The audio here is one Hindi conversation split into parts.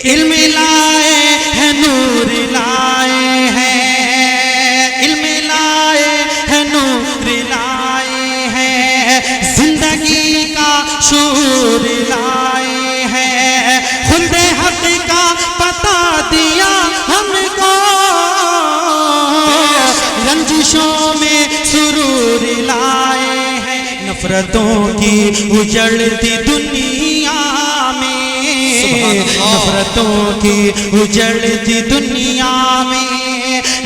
इल्म लाए हैं नूर लाए हैं, इल्म लाए हैं नूर लाए हैं, जिंदगी का शूर लाए हैं, खुल्दे हक का पता दिया हमको, रंजिशों में सुरूर लाए हैं, नफरतों की उजड़ती दुनिया में, नफरतों की उजड़ती दुनिया में,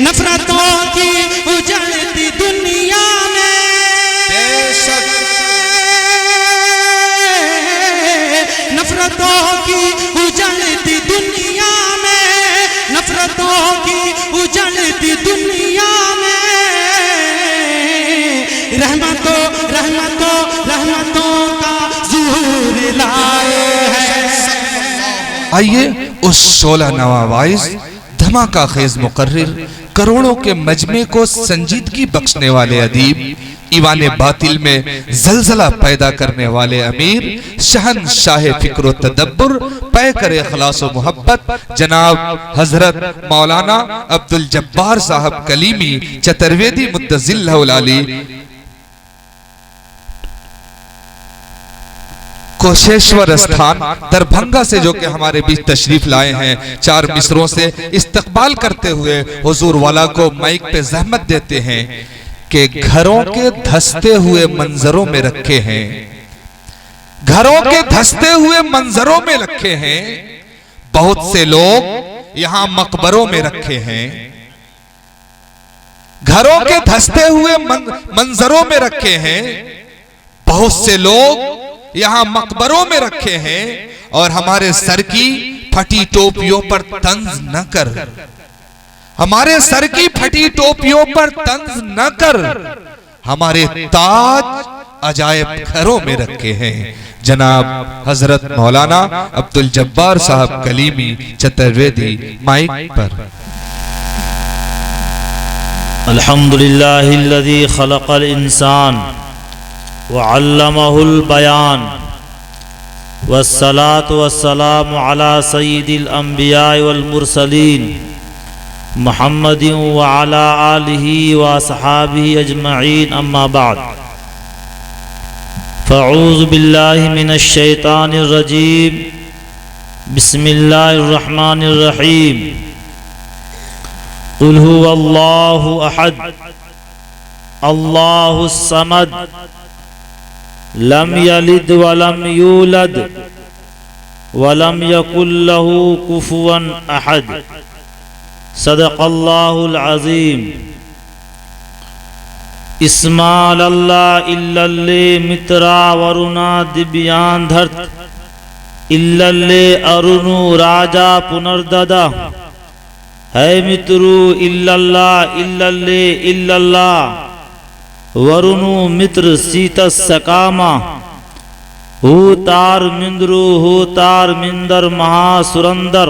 नफरतों की उजड़ती दुनिया में, बेशक नफरतों की उजड़ती दुनिया में, नफरतों की उजड़ती दुनिया में, रहमतों रहमतों रहमतों का ज़ुहूर लाए हैं। आइए उस 16 नवावाइज धमाका खेज मुकर्रिर करोड़ों के मजमे को संजीदगी बख्शने वाले अदीब, ईवाने बातिल में जलजला पैदा करने वाले अमीर, शहनशाह फिक्र तदब्बुर, पैकर इखलास व मोहब्बत जनाब हजरत मौलाना अब्दुल जब्बार साहब कलीमी चतुर्वेदी मुद्दजिल्लहुल आली कोशेश्वर स्थान दरभंगा से जो कि हमारे बीच तशरीफ लाए हैं, 4 मिसरों से इस्तकबाल करते हुए हुजूर वाला को माइक पे जहमत देते हैं कि घरों के धंसते हुए मंजरों में रखे हैं, घरों के धंसते हुए मंजरों में रखे हैं, बहुत से लोग यहां मकबरों में रखे हैं, घरों के धंसते हुए मंजरों में रखे हैं, बहुत से लोग यहां मकबरों में रखे हैं, और हमारे सर की फटी टोपियों पर तंज न कर, हमारे सर की फटी टोपियों पर तंज न कर, हमारे ताज अजायब घरों में रखे हैं। जनाब हजरत मौलाना अब्दुल जब्बार साहब कलीमी चतुर्वेदी माइक पर। अल्हम्दुलिल्लाहिल्लज़ी खलक़ल इंसान व अल्लमहुल बयान वस्सलातु वस्सलामु अला सय्यिदिल अंबिया वल मुरसलीन मुहम्मदिन व अला आलिहि व अस्हाबिहि अजमईन, अम्मा बाद, फ़अऊज़ु बिल्लाहि मिनश शैतानिर रजीम, बिस्मिल्लाहिर रहमानिर रहीम, क़ुल हुवल्लाहु अहद, अल्लाहुस समद, लम यलिद वलम यूलद वलम यकुल लहू कुफुवन अहद। सदक़ल्लाहुल अज़ीम। इस्माल अल्लाह इल्लल्ले मित्रा वरुणा दिव्यान धर्त इल्लल्ले अरुणु राजा पुनर्ददा है मित्रु इल्लल्लाह इल्लल्ले इल्लल्लाह वरुणु मित्र सीता सकामा हु तार मिंद्रु हु तार मिंदर महासुरंदर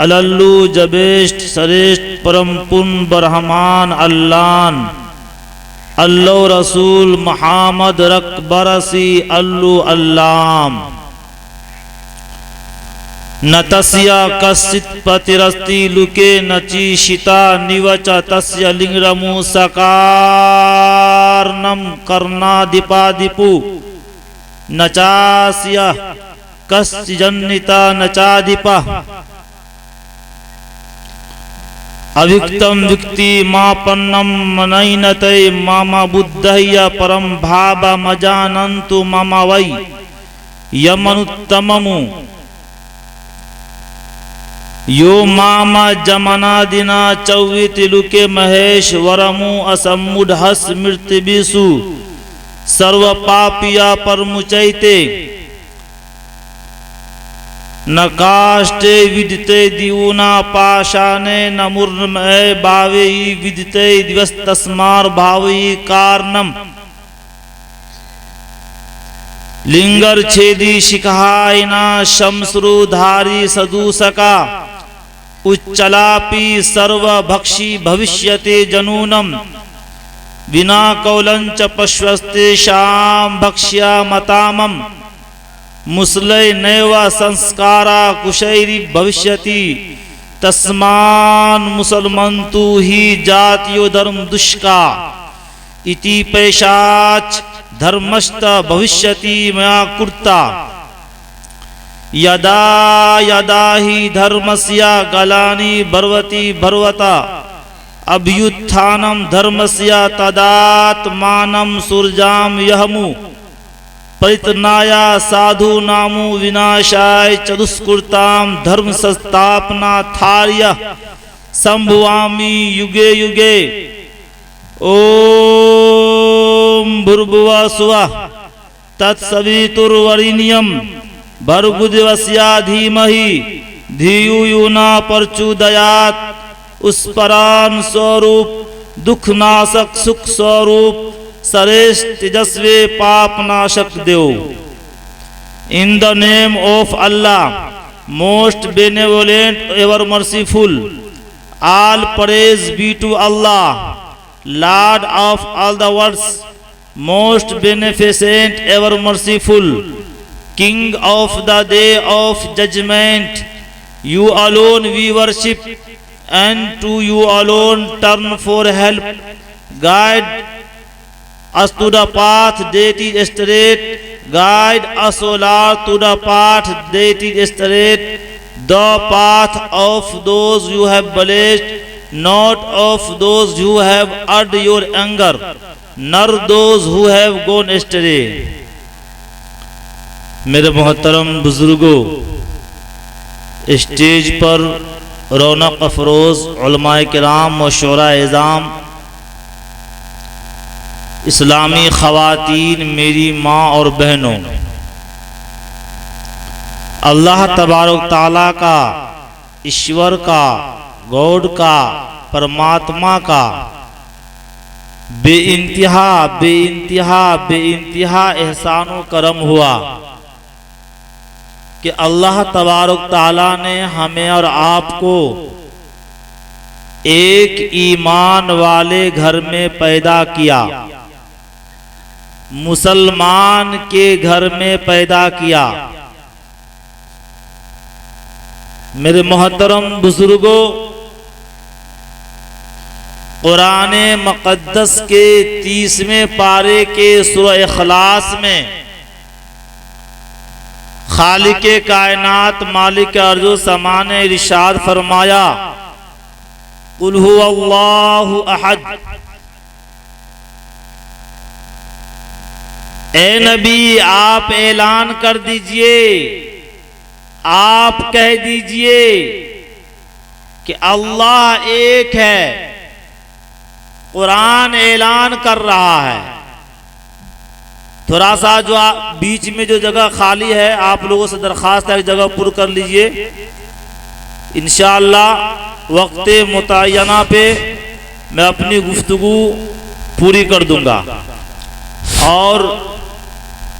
अलल्लु जबेष्ट श्रेष्ठ परम पुन बरहमान अल्लान अल्लो रसूल मुहम्मद रकबरसी अल्लु अल्लाम नतस्या कसित पतिरस्ति लुके नची शिता निवच तस्य लिंगरमु सकारनम कर्णादिपादिपु नचास्या कस्यजन्निता नचादिपा अविक्तम विक्ति मापन्नम मनैनते मामा बुद्धय्य परम भाव मजानन्तु मम वै यमनुत्तममु यो मामा जमनादिना चौवितिलुके महेश वरमु असमुढ़स मृत्युबिसु सर्व पापिया परमुचैते न काष्टे विदिते दिवुना पाशाने न मुर्मय भावेयी विदिते दिवस तस्मार भावेयी कारणम लिंगर छेदी शिखायना शमश्रुधारी सदूसका उच्चलापी सर्वभक्षी भविष्यते जनूनम विना कौलंच पश्वस्ते शाम भक्ष्या मतामम मुसलय नैव संस्कारा कुशैरी भविष्यति तस्मान मुसलमंतु ही जातियो धर्म दुष्का इति पैशाच धर्मस्त भविष्यति मया कुर्ता यदा यदा ही धर्मस्य गलानि भर्वति भर्वता अभ्युत्थानं धर्मस्य तदात्मानं सूर्जाम यहमु परितनाय साधु नामु विनाशाय चतुष्कृताम धर्म संस्थापना थार्य संभवामि युगे युगे। ओम भूर्भुवः स्वः तत्सवितुर्वरेण्यं भर्गोदेवस्य धीमहि धियो यो न प्रचोदयात्। उस परान स्वरूप दुखनाशक सुख स्वरूप श्रेष्ठ तेजस्वी पाप नाशक देव। In the name of Allah most benevolent ever merciful, all praise be to Allah Lord of all the worlds, most beneficent ever merciful, king of the day of judgement. You alone we worship and to you alone turn for help. Guide us to the path that is straight. Guide us, O Lord, to the path that is straight, the path of those you have blessed, not of those who have urged your anger, nor those who have gone astray. मेरे मोहतरम बुजुर्गों, स्टेज पर रौनक अफरोज उलमाए किराम व शोरा इज़ाम, इस्लामी ख़वातीन, मेरी माँ और बहनों, अल्लाह तबारक ताला का, ईश्वर का, गॉड का, परमात्मा का बेइंतहा बेइंतहा बेइंतहा एहसान व करम हुआ कि अल्लाह तबारक ताला ने हमें और आपको एक ईमान वाले घर में पैदा किया, मुसलमान के घर में पैदा किया। मेरे मोहतरम बुजुर्गों, कुरान मुक़द्दस के 30वें पारे के सूरह इखलास में खालिक कायनात मालिक अर्ज़ो समा ने इरशाद फरमाया, कुल हुवल्लाहु अहद। ए नबी, आप ऐलान कर दीजिए, आप कह दीजिए कि अल्लाह एक है। कुरान ऐलान कर रहा है। थोड़ा सा जो बीच में जो जगह खाली है, आप लोगों से दरख्वास्त है जगह पूरी कर लीजिए। इंशाअल्लाह वक्त मुतय्यना पे मैं अपनी गुफ्तगू पूरी कर दूंगा। और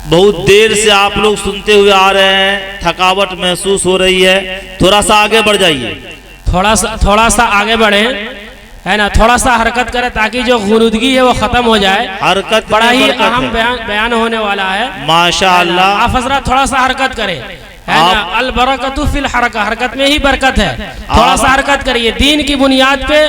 बहुत देर से आप लोग सुनते हुए आ रहे हैं, थकावट महसूस हो रही है, थोड़ा सा आगे बढ़ जाइए। थोड़ा सा आगे बढ़े, है ना, थोड़ा सा हरकत करें ताकि जो गुरूदगी है वो खत्म हो जाए। हरकत बड़ा ही अहम बयान होने वाला है माशाअल्लाह। आप हजरत थोड़ा सा हरकत करें, है ना, अल बरकतु फिल हरकत, हरकत में ही बरकत है। थोड़ा सा हरकत करिए, दीन की बुनियाद पे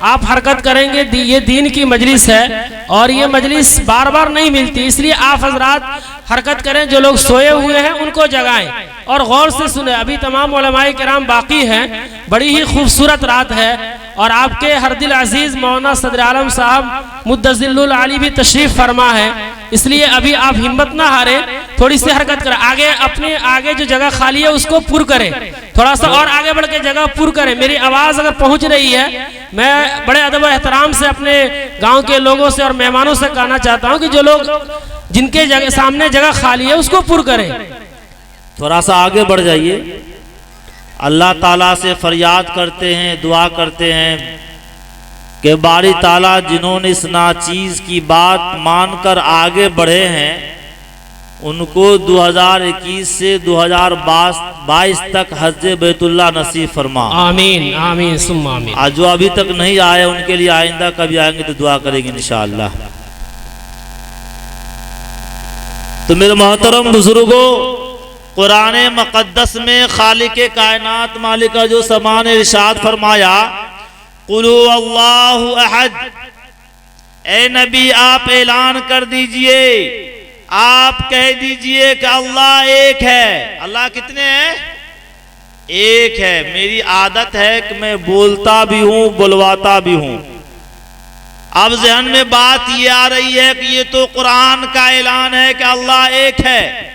आप हरकत करेंगे। ये दीन की मजलिस है और ये मजलिस बार बार नहीं मिलती, इसलिए आप हजरात हरकत करें। जो लोग सोए हुए हैं उनको जगाएं और गौर से सुने। अभी तमाम उलमाए किराम बाकी हैं, बड़ी ही खूबसूरत रात है और आपके हर दिल अजीज मौलाना सदर आलम साहब मुद्दज़िलुल आली भी तशरीफ फरमा है, इसलिए अभी आप हिम्मत ना हारे, थोड़ी सी हरकत करें। आगे अपने आगे जो जगह खाली है उसको पूर करें, थोड़ा सा और आगे बढ़ के जगह पूर करें। मेरी आवाज़ अगर पहुंच रही है, मैं बड़े अदब एहतराम से अपने गांव के लोगों से और मेहमानों से कहना चाहता हूं कि जो लोग जिनके सामने जगह खाली है उसको पूर करें। थोड़ा सा आगे बढ़ जाइए। अल्लाह ताला से फरियाद करते हैं, दुआ करते हैं कि बारी ताला जिन्होंने इस नाचीज़ की बात मानकर आगे बढ़े हैं उनको 2021 से 2022 तक हज बैतुल्लाह नसीब फरमा। आमीन आमीन सुम्मा आमीन। आज जो अभी तक नहीं आए उनके लिए आइंदा कभी आएंगे तो दुआ करेंगे इंशाअल्लाह। तो मेरे मोहतरम बुजुर्गों, कुरान मुक़द्दस में खालिक कायनात मालिक का जो समान इरशाद फरमाया, कुलू अल्लाहु अहद, ए नबी आप ऐलान कर दीजिए, आप कह दीजिए कि अल्लाह एक है। अल्लाह कितने हैं? एक है। मेरी आदत है कि मैं बोलता भी हूं, बुलवाता भी हूं। अब ज़हन में बात ये आ रही है कि ये तो कुरान का ऐलान है कि अल्लाह एक है,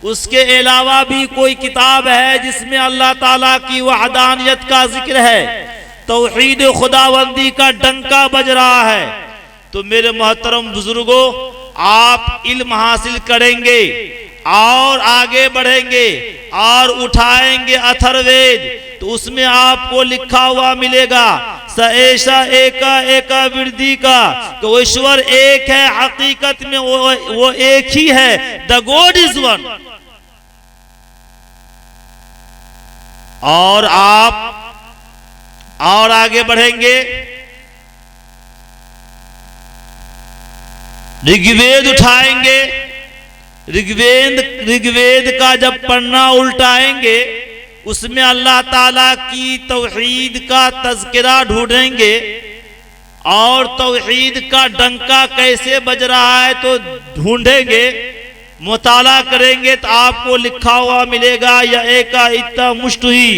उसके अलावा भी कोई किताब है जिसमें अल्लाह ताला की वहदानियत का जिक्र है, तौहीद खुदाबंदी का डंका बज रहा है। तो मेरे मोहतरम बुजुर्गों, आप इल्म हासिल करेंगे और आगे बढ़ेंगे और उठाएंगे अथर्ववेद, तो उसमें आपको लिखा हुआ मिलेगा स ऐसा एका एका वृद्धि का, तो ईश्वर एक है, हकीकत में वो एक ही है। The God is one. और आप और आगे बढ़ेंगे, ऋग्वेद उठाएंगे, ऋग्वेद का जब पन्ना उल्टाएंगे, उसमें अल्लाह ताला की तौहीद का तज़किरा ढूंढेंगे और तौहीद का डंका कैसे बज रहा है तो ढूंढेंगे, मुताला करेंगे तो आपको लिखा हुआ मिलेगा या एका इत्ता मुष्टुही,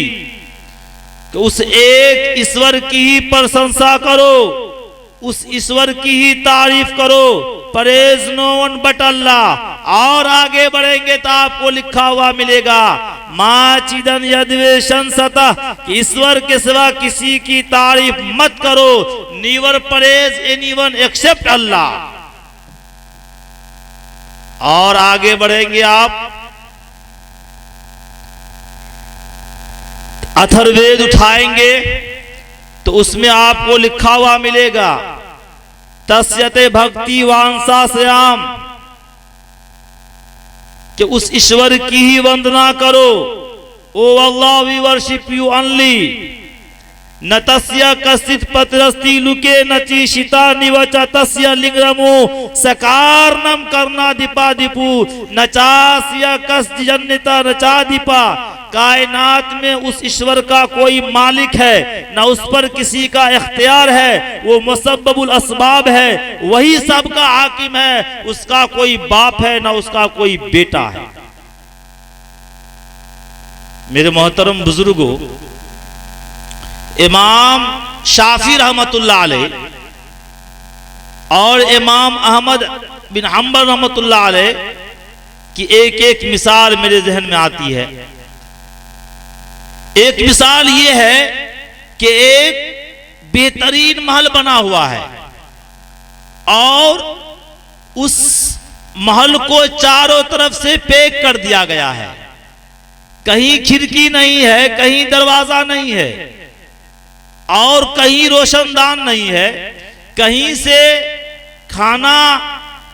कि उस एक ईश्वर की ही प्रशंसा करो, उस ईश्वर की ही तारीफ करो, परेज नो वन बट अल्लाह। और आगे बढ़ेंगे तो आपको लिखा हुआ मिलेगा मा चिदन यद्वेशन सतह, कि ईश्वर के सिवा किसी की तारीफ मत करो, नीवर परेज एनीवन एक्सेप्ट अल्लाह। और आगे बढ़ेंगे आप, अथर्ववेद उठाएंगे तो उसमें आपको लिखा हुआ मिलेगा तस्यते भक्ति वांसा श्याम, कि उस ईश्वर की ही वंदना करो। ओ Allah we worship you only, न तस्य कसित पत्रस्ति लुके नचिशिता निवच तस्य लिंगरमो सकारनम करना दीपा दीपू नचास्य कस जन्नता नचा दीपा। कायनात में उस ईश्वर का कोई मालिक है, ना उस पर किसी का इख्तियार है, वो मुसब्बबुल असबाब है, वही सबका हाकिम है, उसका कोई बाप है ना उसका कोई बेटा है। मेरे मोहतरम बुजुर्गों, इमाम शाफी रहमतुल्लाह अलैह और इमाम अहमद बिन हंबल रहमतुल्लाह अलैह की एक एक मिसाल मेरे जहन में आती है। एक मिसाल ये है कि एक बेहतरीन महल बना हुआ है और उस महल को चारों तरफ से पैक कर दिया गया है, कहीं खिड़की नहीं है, कहीं दरवाजा नहीं है और कहीं रोशनदान नहीं है, कहीं से खाना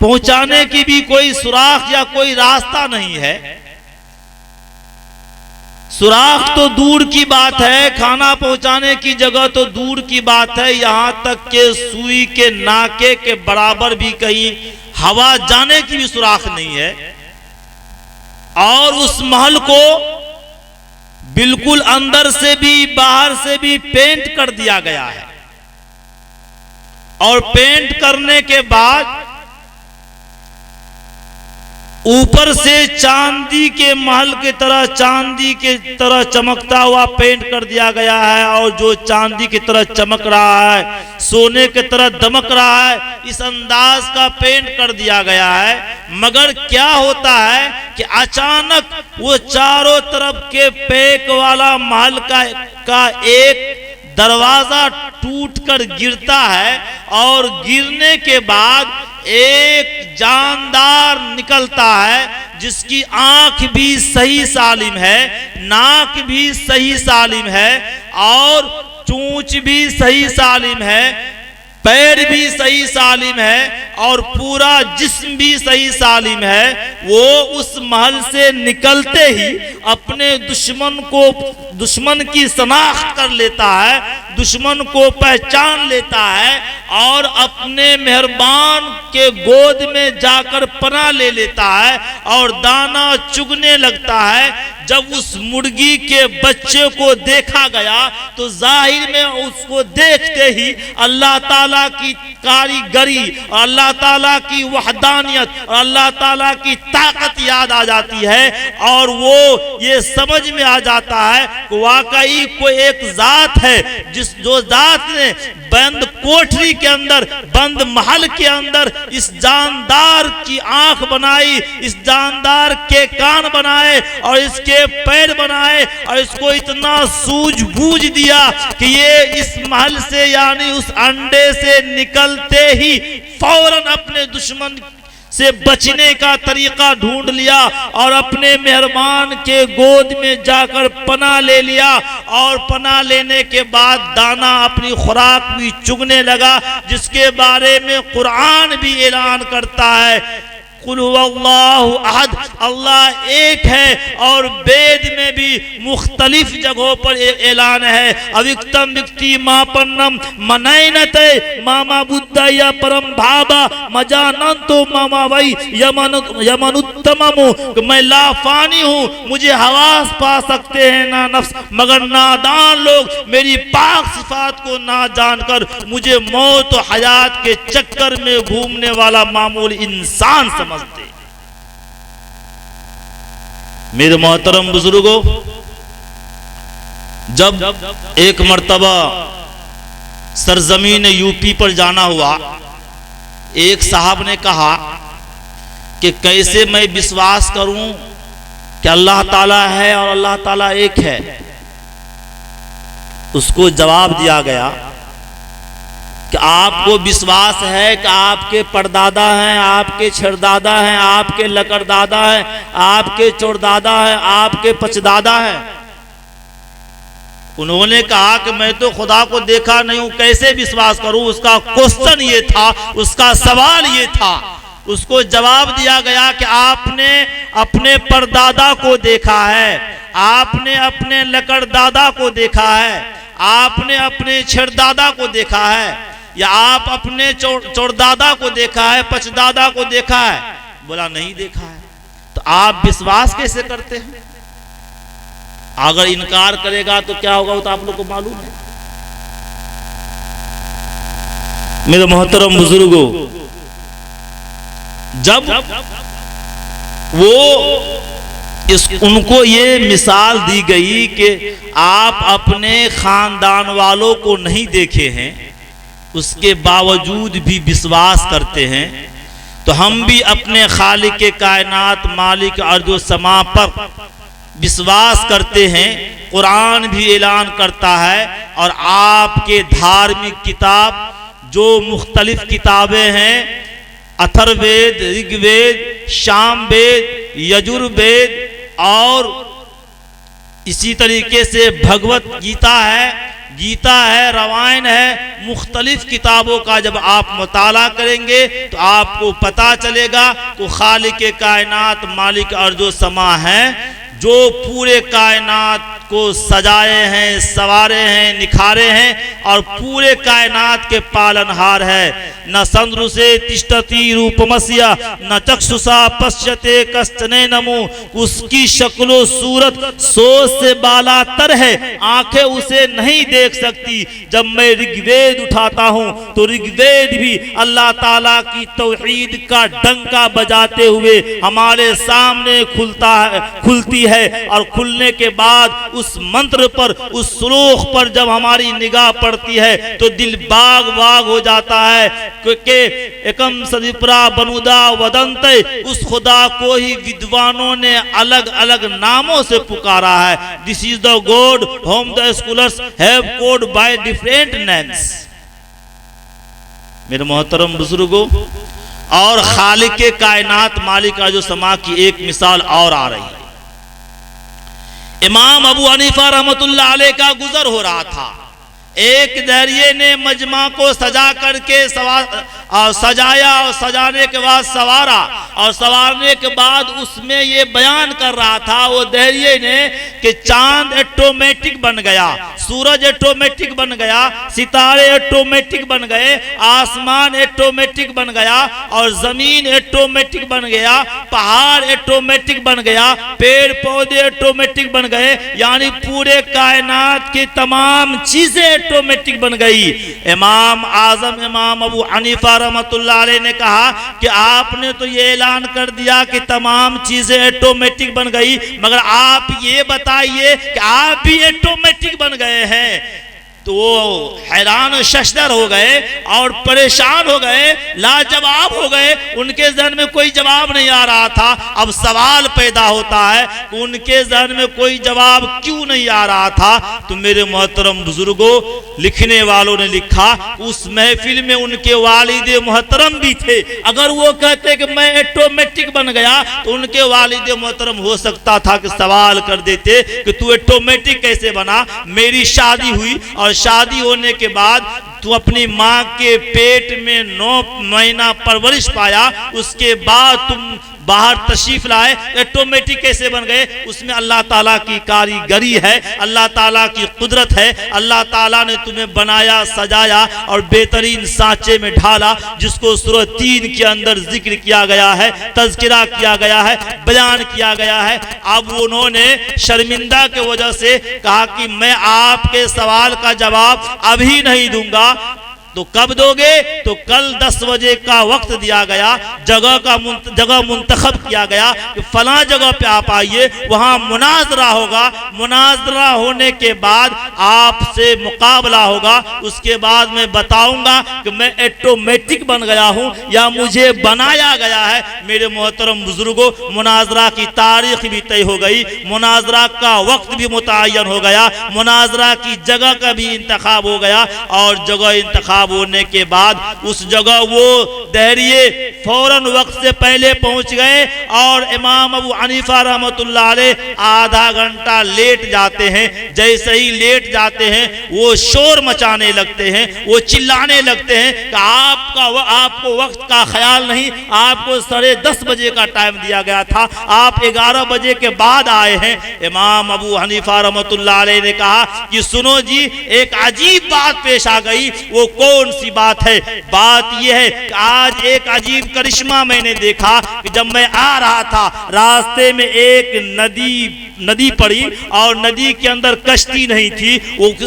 पहुंचाने की भी कोई सुराख या कोई रास्ता नहीं है। सुराख तो दूर की बात है, खाना पहुंचाने की जगह तो दूर की बात है, यहां तक के सुई के नाके के बराबर भी कहीं हवा जाने की भी सुराख नहीं है। और उस महल को बिल्कुल अंदर से भी बाहर से भी पेंट कर दिया गया है और पेंट करने के बाद ऊपर से चांदी के महल की तरह, चांदी के तरह चमकता हुआ पेंट कर दिया गया है और जो चांदी की तरह चमक रहा है, सोने की तरह दमक रहा है, इस अंदाज का पेंट कर दिया गया है। मगर क्या होता है कि अचानक वो चारों तरफ के पैक वाला महल का एक दरवाजा टूटकर गिरता है और गिरने के बाद एक जानदार निकलता है जिसकी आंख भी सही सालिम है, नाक भी सही सालिम है और चोंच भी सही सालिम है, पैर भी सही सालिम है और पूरा जिस्म भी सही सालिम है। वो उस महल से निकलते ही अपने दुश्मन की शनाख्त कर लेता है, दुश्मन को पहचान लेता है और अपने मेहरबान के गोद में जाकर पनाह ले लेता है और दाना चुगने लगता है। जब उस मुर्गी के बच्चे को देखा गया तो जाहिर में उसको देखते ही अल्लाह ताला की कारीगरी और अल्लाह ताला की वहदानियत और अल्लाह ताला की ताकत याद आ जाती है और वो ये समझ में आ जाता है कि वाकई कोई एक जात है जो जात ने बंद कोठरी के अंदर, बंद महल के अंदर इस जानदार की आंख बनाई, इस जानदार के कान बनाए और इसके पैर बनाए और इसको इतना सूझबूझ दिया कि ये इस महल से यानी उस अंडे से निकलते ही फौरन अपने दुश्मन से बचने का तरीका ढूंढ लिया और अपने मेहरबान के गोद में जाकर पनाह ले लिया और पनाह लेने के बाद दाना अपनी खुराक भी चुगने लगा, जिसके बारे में कुरान भी ऐलान करता है कुल हुवल्लाहु अहद, अल्लाह एक है। और वेद में भी मुख्तलिफ जगहों पर ऐलान है अविक्तम विक्ति मापन्नम मनैनते मामा बुद्धया परम भाबा मजानंतो मामा वही यमनुत्तममु, मैं लाफानी हूँ, मुझे हवास पा सकते हैं ना नफ्स, मगर नादान लोग मेरी पाक सिफात को ना जानकर मुझे मौत और हयात के चक्कर में घूमने वाला मामूली इंसान समझते। मेरे मोहतरम बुजुर्गों, जब एक मर्तबा सरजमीन यूपी पर जाना हुआ, एक साहब ने कहा कि कैसे मैं विश्वास करूं कि अल्लाह ताला है और अल्लाह ताला एक है। उसको जवाब दिया गया कि आपको विश्वास है कि आपके परदादा हैं, आपके छरदादा हैं, आपके लकड़दादा हैं, आपके चौड़दादा हैं, आपके पचदादा हैं। उन्होंने कहा कि मैं तो खुदा को देखा नहीं हूं, कैसे विश्वास करूं। उसका क्वेश्चन ये था, उसका सवाल ये था। उसको जवाब दिया गया कि आपने अपने परदादा को देखा है, आपने अपने लकड़दादा को देखा है, आपने अपने छरदादा को देखा है, या आप अपने चौड़दादा को देखा है, पचदादा को देखा है। बोला नहीं देखा है। तो आप विश्वास कैसे करते हैं? अगर इनकार करेगा तो क्या होगा वो तो आप लोग को मालूम है। मेरे मोहतरम बुजुर्गों, जब वो उनको ये मिसाल दी गई कि आप अपने खानदान वालों को नहीं देखे हैं, उसके बावजूद भी विश्वास करते हैं, तो हम भी अपने खालिक कायनात मालिक अर्ज़ समा पर विश्वास करते हैं। कुरान भी ऐलान करता है और आपके धार्मिक किताब जो मुख्तलिफ किताबें हैं, अथर्ववेद, ऋग्वेद, सामवेद, यजुर्वेद और इसी तरीके से भगवत गीता है, रामायण है, मुख्तलिफ किताबों का जब आप मुताला करेंगे तो आपको पता चलेगा कि खालिक कायनात मालिक अर्ज़ो समा है, जो पूरे कायनात को सजाए हैं, संवारे हैं, निखारे हैं और पूरे कायनात के पालनहार है। न संद्रुसे तिष्ठति रूपमस्या न चक्षुषा पश्यते कश्चने नमो, उसकी शक्लो सूरत सोच से बालातर है, आंखें उसे नहीं देख सकती। जब मैं ऋग्वेद उठाता हूँ तो ऋग्वेद भी अल्लाह ताला की तौहीद का डंका बजाते हुए हमारे सामने खुलती है और खुलने के बाद उस मंत्र पर, उस श्लोक पर जब हमारी निगाह पड़ती है तो दिल बाग बाग हो जाता है, क्योंकि एकम सदिप्रा बनुदा वदंते, उस खुदा को ही विद्वानों ने अलग अलग नामों से पुकारा है। This is the God home the scholars have called by different names. मेरे मोहतरम बुजुर्गों, और खालिक के कायनात मालिक अर्ज़ो समा की एक मिसाल और आ रही है। इमाम अबू हनीफा रहमतुल्लाह अलैह का गुजर हो रहा था। एक दरिये ने मजमा को सजा करके सजाया और सजाने के बाद सवारा और सवारने के बाद उसमें ये बयान कर रहा था वो दरिये ने कि चांद ऑटोमेटिक बन गया, सूरज ऑटोमेटिक बन गया, सितारे ऑटोमेटिक बन गए, आसमान ऑटोमेटिक बन गया और जमीन ऑटोमेटिक बन गया, पहाड़ ऑटोमेटिक बन गया, पेड़ पौधे ऑटोमेटिक बन गए, यानी पूरे कायनात की तमाम चीजें ऑटोमेटिक बन गई। इमाम आजम इमाम अबू हनीफा रहमतुल्लाह अलैह ने कहा कि आपने तो ये ऐलान कर दिया कि तमाम चीजें ऑटोमेटिक बन गई, मगर आप ये बताइए कि आप भी ऑटोमेटिक बन गए हैं। तो वो हैरान और शशदर हो गए और परेशान हो गए, लाजवाब हो गए। उनके ज़हन में कोई जवाब नहीं आ रहा था। अब सवाल पैदा होता है कि उनके ज़हन में कोई जवाब क्यों नहीं आ रहा था। तो मेरे मोहतरम बुजुर्गों, लिखने वालों ने लिखा उस महफिल में उनके वालिद मोहतरम भी थे। अगर वो कहते कि मैं ऑटोमेटिक बन गया तो उनके वालिद मोहतरम हो सकता था कि सवाल कर देते कि तू ऑटोमेटिक कैसे बना। मेरी शादी हुई और शादी होने के बाद तू अपनी माँ के पेट में 9 महीना परवरिश पाया, उसके बाद तुम बाहर तशरीफ लाए, ऑटोमेटिक कैसे बन गए। उसमें अल्लाह ताला की कारीगरी है, अल्लाह ताला की कुदरत है। अल्लाह ताला ने तुम्हें बनाया, सजाया और बेहतरीन सांचे में ढाला, जिसको सूरह 3 के अंदर जिक्र किया गया है, तज़किरा किया गया है, बयान किया गया है। अब उन्होंने शर्मिंदा के वजह से कहा कि मैं आपके सवाल का जवाब अभी नहीं दूंगा। तो कब दोगे? तो कल 10 बजे का वक्त दिया गया, जगह मुंतखब किया गया कि फलां जगह पे आप आइए, वहां मुनाजरा होगा। मुनाजरा होने के बाद आपसे मुकाबला होगा। उसके बाद मैं बताऊंगा कि मैं ऑटोमेटिक बन गया हूं या मुझे बनाया गया है। मेरे मोहतरम बुजुर्गों, मुनाजरा की तारीख भी तय हो गई, मुनाजरा का वक्त भी मुतय्यन हो गया, मुनाजरा की जगह का भी इंतखाब हो गया। और जगह इंतखाब होने के बाद उस जगह वो दहरिए फौरन वक्त से पहले पहुंच गए और इमाम अबू हनीफा रहमतुल्लाह अलैह आधा घंटा लेट जाते हैं। जैसे ही लेट जाते हैं वो शोर मचाने लगते हैं, वो चिल्लाने लगते हैं कि आपको वक्त का ख्याल नहीं, आपको 10:30 बजे का टाइम दिया गया था, आप 11 बजे के बाद आए हैं। इमाम अबू हनीफा रहमतुल्लाह अलैह ने कहा कि सुनो जी, एक अजीब बात पेश आ गई। वो कौन सी बात है? बात यह है कि आज एक अजीब करिश्मा मैंने देखा कि जब मैं आ रहा था, रास्ते में एक नदी पड़ी और नदी के अंदर कश्ती नहीं थी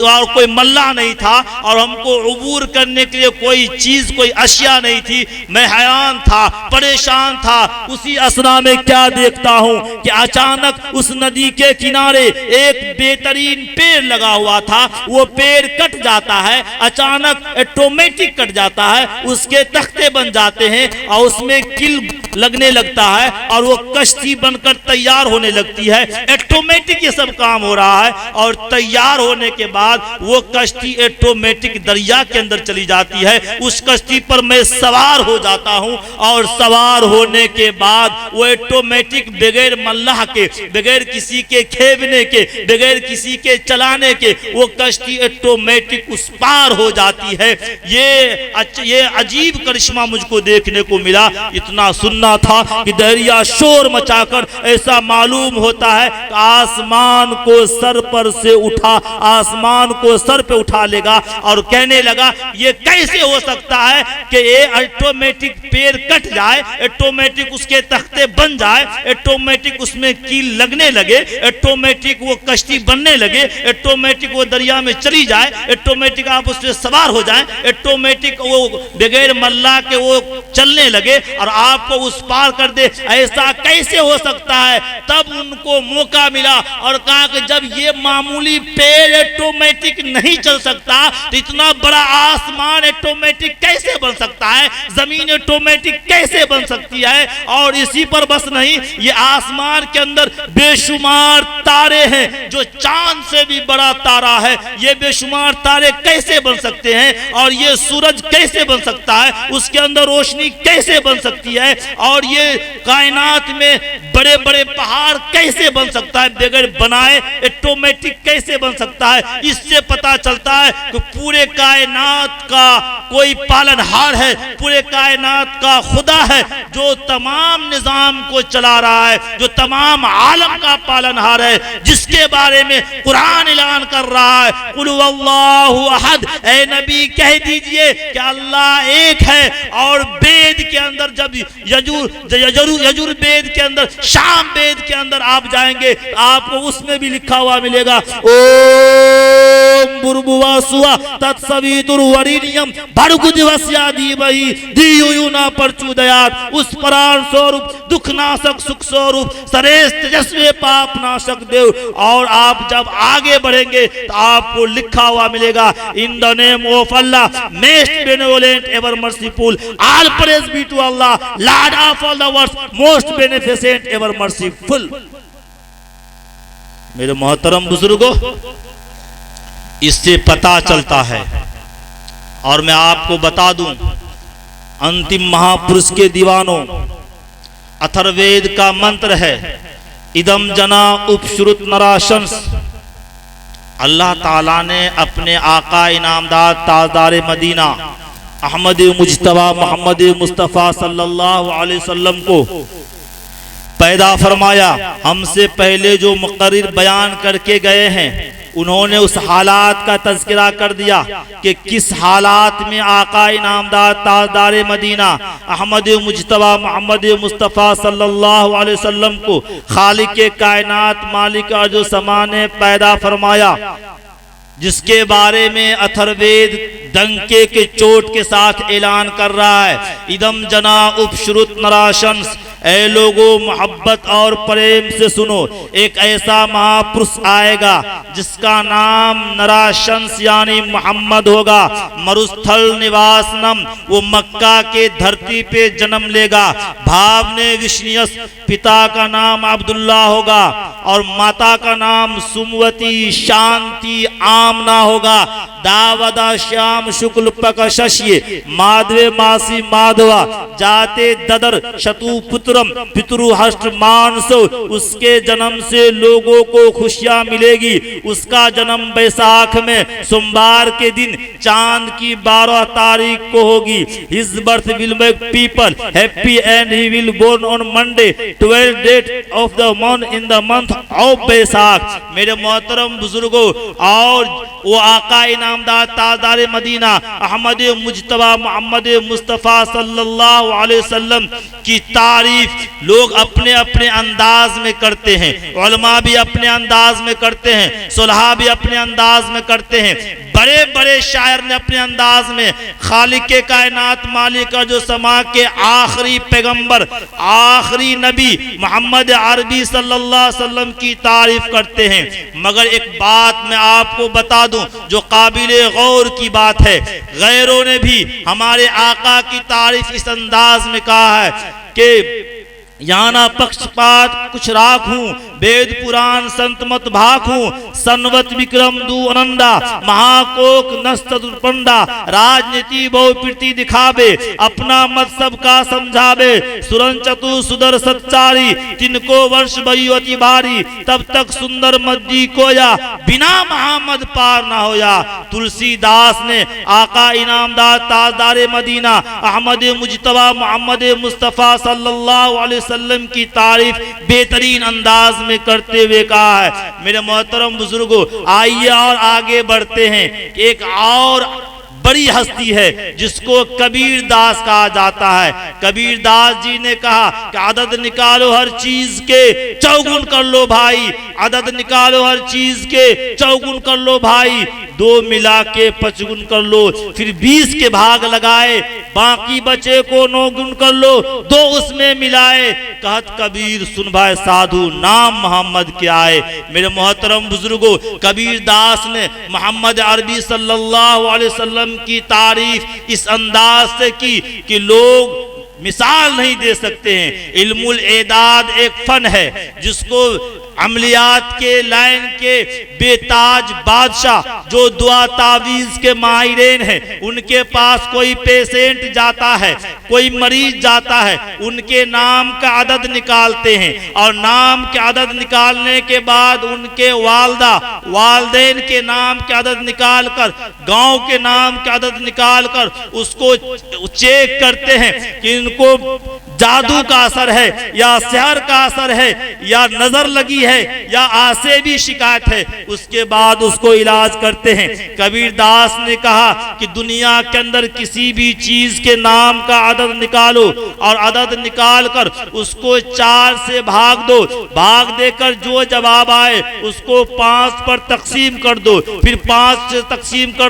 और कोई मल्ला नहीं था और हमको उबूर करने के लिए कोई चीज, कोई अशिया नहीं थी। मैं हैरान था, परेशान था। उसी असना में क्या देखता हूं कि अचानक उस नदी के किनारे एक बेहतरीन पेड़ लगा हुआ था। वो पेड़ कट जाता है, अचानक ऑटोमेटिक कट जाता है, उसके तख्ते बन जाते हैं और उसमें किल लगने लगता है और वो कश्ती बनकर तैयार होने लगती है। ऑटोमेटिक ये सब काम हो रहा है और तैयार होने के बाद वो कश्ती ऑटोमेटिक दरिया के अंदर चली जाती है। उस कश्ती पर मैं सवार हो जाता हूं और सवार होने के बाद वो ऑटोमेटिक बगैर मल्लाह के, बगैर किसी के खेवने के, बगैर किसी के चलाने के वो कश्ती ऑटोमेटिक उस पार हो जाती है। ये अजीब करिश्मा मुझको देखने को मिला। इतना सुनना था कि दरिया शोर मचाकर ऐसा मालूम होता है कि आसमान को सर पर से उठा, आसमान को सर पे उठा लेगा और कहने लगा ये कैसे हो सकता है कि ये ऑटोमेटिक पेड़ कट जाए, ऑटोमेटिक उसके तख्ते बन जाए, ऑटोमेटिक उसमें कील लगने लगे, ऑटोमेटिक वो कश्ती बनने लगे, ऑटोमेटिक वो दरिया में चली जाए, ऑटोमेटिक आप उस पर सवार हो जाएं, ऑटोमेटिक वो बगैर मल्ला के वो चलने लगे और आपको उस पार कर दे। ऐसा कैसे हो सकता है? तब उनको मौका मिला और कहा कि जब ये मामूली पेड़ ऑटोमेटिक नहीं चल सकता तो इतना बड़ा आसमान ऑटोमेटिक कैसे बन सकता है, जमीन ऑटोमेटिक कैसे बन सकती है। और इसी पर बस नहीं, ये आसमान के अंदर बेशुमार तारे हैं, जो चांद से भी बड़ा तारा है। ये बेशुमार तारे कैसे बन सकते हैं और ये सूरज कैसे बन सकता है, उसके अंदर रोशनी कैसे बन सकती है। और ये कायनात में बड़े बड़े पहाड़ कैसे बन सकता है बगैर बनाए, ऑटोमेटिक कैसे बन सकता है। इससे पता चलता है कि पूरे कायनात का कोई पालनहार है, पूरे कायनात का खुदा है जो तमाम निजाम को चला रहा है, जो तमाम आलम का पालनहार है, जिसके बारे में कुरान ऐलान कर रहा है कुल हुवल्लाहु अहद। ऐ नबी कह दीजिए कि अल्लाह एक है। और वेद के अंदर जब यजुर्वेद के अंदर, शाम वेद के अंदर आप जाएंगे आपको उसमें भी लिखा हुआ मिलेगा ओम भूर्भुवस्सुवः तत्सवितुर्वरेण्यं भर्गो देवस्य धीमहि धियो यो न प्रचोदयात्। उस परान स्वरूप, दुखनाशक, सुख स्वरूप, श्रेष्ठ तेजस्वी पाप नाशक देव। और आप जब आगे बढ़ेंगे तो आपको लिखा हुआ मिलेगा in the name of Allah, most benevolent ever merciful, all praise be to Allah, Lord of all the worlds, most beneficent ever merciful. मेरे मोहतरम बुजुर्गों, इससे पता चलता है। और मैं आपको बता दूं, अंतिम महापुरुष के दीवानों, अथर्ववेद का मंत्र है इदम जना उपश्रुत नराशंस। अल्लाह ताला ने अपने आका इनामदार ताजदार मदीना अहमद मुज्तबा मोहम्मद मुस्तफ़ा सल्लल्लाहु अलैहि वसल्लम को पैदा फरमाया। हमसे पहले जो मुक़र्रिर बयान करके गए हैं उन्होंने उस हालात का तज़किरा कर दिया कि किस हालात में आका इनामदार ताजदार मदीना अहमद मुज्तबा मोहम्मद मुस्तफ़ा सल्लल्लाहु अलैहि वसल्लम को खालिक कायनात मालिक अर्ज़ समा ने पैदा फरमाया, जिसके बारे में अथर्ववेद डंके के चोट के साथ ऐलान कर रहा है इदम जना उपश्रुत नराशंस। ऐ लोगों, मोहब्बत और प्रेम से सुनो, एक ऐसा महापुरुष आएगा जिसका नाम नराशंस यानी मोहम्मद होगा। मरुस्थल निवासनम, वो मक्का के धरती पे जन्म लेगा। भावने विष्णियस, पिता का नाम अब्दुल्ला होगा और माता का नाम सुमवती शांति आमना होगा। दावदा श्याम शुक्ल पक शशि माधवे मासी माधवा जाते ददर शतु पुत्रम पितरु हष्ट मानसो। उसके जन्म से लोगों को खुशियां मिलेगी। उसका जन्म बैसाख में सोमवार के दिन चांद की 12 तारीख को होगी। His birth will make people happy and he will born on Monday 12 date of the month in the month of Baisakh. मेरे मोहतरम बुजुर्गों, और वो आका इनामदार ताजदार मदीना अहमद मुज्तबा मोहम्मद मुस्तफ़ा सल्लल्लाहु अलैहि वसल्लम की तारीफ लोग अपने अपने अंदाज में करते हैं। उलमा भी अपने अंदाज में करते हैं, सुलहा भी अपने अंदाज में करते हैं। बड़े बड़े शायर ने अपने अंदाज में खालिक कायनात मालिक जो समा के आखिरी पैगंबर, आखिरी नबी मोहम्मद अरबी सल्लल्लाहु अलैहि वसल्लम की तारीफ करते हैं। मगर एक बात मैं आपको बता दूं जो काबिले गौर की बात है, गैरों ने भी हमारे आका की तारीफ इस अंदाज में कहा है कि याना पक्षपात कुछ राखूं, वेद पुराण संत मत भाखूं, सनवत विक्रम दू अनंदा, महाकोक नस्तुरपंडा, राजनीति बहु प्रीति दिखावे, अपना मत सबका समझावे, सुरन चतु सुदर सच्चारी, तिनको वर्ष बयुअति भारी, तब तक सुंदर मद्दी कोया, बिना मोहम्मद पार ना होया। तुलसीदास ने आका इनामदार ताजदार मदीना अहमद मुज्तबा मोहम्मद मुस्तफ़ा सल्लल्लाहु अलैहि वसल्लम की तारीफ बेहतरीन अंदाज में करते हुए कहा है। मेरे मोहतरम बुजुर्गों, आइए और आगे बढ़ते हैं। एक और बड़ी हस्ती है जिसको कबीर दास कहा जाता है। कबीर दास जी ने कहा कि आदत निकालो हर चीज के चौगुन कर लो भाई, आदत निकालो हर चीज के चौगुन कर लो भाई, 2 मिला के 5 गुण कर लो, फिर 20 के भाग लगाए, बाकी बचे को 9 गुण कर लो, 2 उसमें मिलाए। कहत कबीर सुन भाई साधु नाम मोहम्मद के आए। मेरे मोहतरम बुजुर्गों, कबीर दास ने मोहम्मद अरबी सल्लल्लाहु अलैहि वसल्लम की तारीफ इस अंदाज से की कि लोग मिसाल नहीं दे सकते हैं। इल्मुल एदाद एक फन है जिसको अमलियात के लाइन के बेताज बादशाह जो दुआ तावीज के माहिरीन हैं, उनके पास कोई पेशेंट जाता है, कोई मरीज जाता है, उनके नाम का अदद निकालते हैं और नाम के अदद निकालने के बाद उनके वालदा वालदेन के नाम के अदद निकाल कर, गांव के नाम के अदद निकाल कर उसको चेक करते हैं कि इनको जादू का असर है या शहर का असर है या नजर लगी है या आसे भी शिकायत है। उसके बाद उसको इलाज करते हैं। कबीर दास ने कहा कि दुनिया के अंदर किसी भी चीज के नाम का अदद निकालो और अदद निकाल कर उसको 4 से भाग दो, भाग देकर जो जवाब आए उसको 5 पर तकसीम कर दो, फिर 5 से तकसीम कर